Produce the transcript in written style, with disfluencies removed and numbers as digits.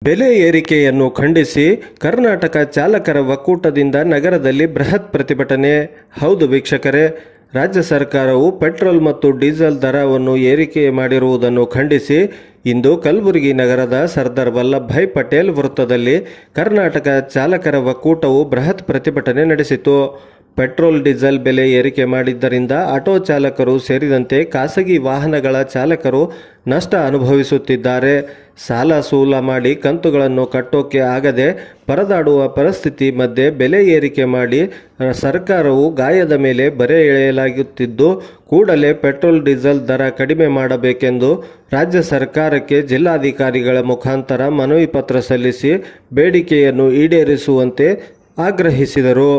ಬೆಲೆ ಏರಿಕೆಯನ್ನು ಖಂಡಿಸಿ ಕರ್ನಾಟಕ ಚಾಲಕರ ಒಕ್ಕೂಟದಿಂದ ನಗರದಲ್ಲಿ ಬೃಹತ್ ಪ್ರತಿಭಟನೆ. ಹೌದು ವೀಕ್ಷಕರೇ, ರಾಜ್ಯ ಸರ್ಕಾರವು ಪೆಟ್ರೋಲ್ ಮತ್ತು ಡೀಸೆಲ್ ದರವನ್ನು ಏರಿಕೆ ಮಾಡಿರುವುದನ್ನು ಖಂಡಿಸಿ ಇಂದು ಕಲಬುರಗಿ ನಗರದ ಸರ್ದಾರ್ ವಲ್ಲಭಭಾಯ್ ಪಟೇಲ್ ವೃತ್ತದಲ್ಲಿ ಕರ್ನಾಟಕ ಚಾಲಕರ ಒಕ್ಕೂಟವು ಬೃಹತ್ ಪ್ರತಿಭಟನೆ ನಡೆಸಿತು. ಪೆಟ್ರೋಲ್ ಡೀಸೆಲ್ ಬೆಲೆ ಏರಿಕೆ ಮಾಡಿದ್ದರಿಂದ ಆಟೋ ಚಾಲಕರು ಸೇರಿದಂತೆ ಖಾಸಗಿ ವಾಹನಗಳ ಚಾಲಕರು ನಷ್ಟ ಅನುಭವಿಸುತ್ತಿದ್ದಾರೆ. ಸಾಲ ಸೂಲ ಮಾಡಿ ಕಂತುಗಳನ್ನು ಕಟ್ಟೋಕೆ ಆಗದೆ ಪರದಾಡುವ ಪರಿಸ್ಥಿತಿ ಮಧ್ಯೆ ಬೆಲೆ ಏರಿಕೆ ಮಾಡಿ ಸರ್ಕಾರವು ಗಾಯದ ಮೇಲೆ ಬರೆ ಎಳೆಯಲಾಗುತ್ತಿದ್ದು, ಕೂಡಲೇ ಪೆಟ್ರೋಲ್ ಡೀಸೆಲ್ ದರ ಕಡಿಮೆ ಮಾಡಬೇಕೆಂದು ರಾಜ್ಯ ಸರ್ಕಾರಕ್ಕೆ ಜಿಲ್ಲಾಧಿಕಾರಿಗಳ ಮುಖಾಂತರ ಮನವಿ ಪತ್ರ ಸಲ್ಲಿಸಿ ಬೇಡಿಕೆಯನ್ನು ಈಡೇರಿಸುವಂತೆ ಆಗ್ರಹಿಸಿದರು.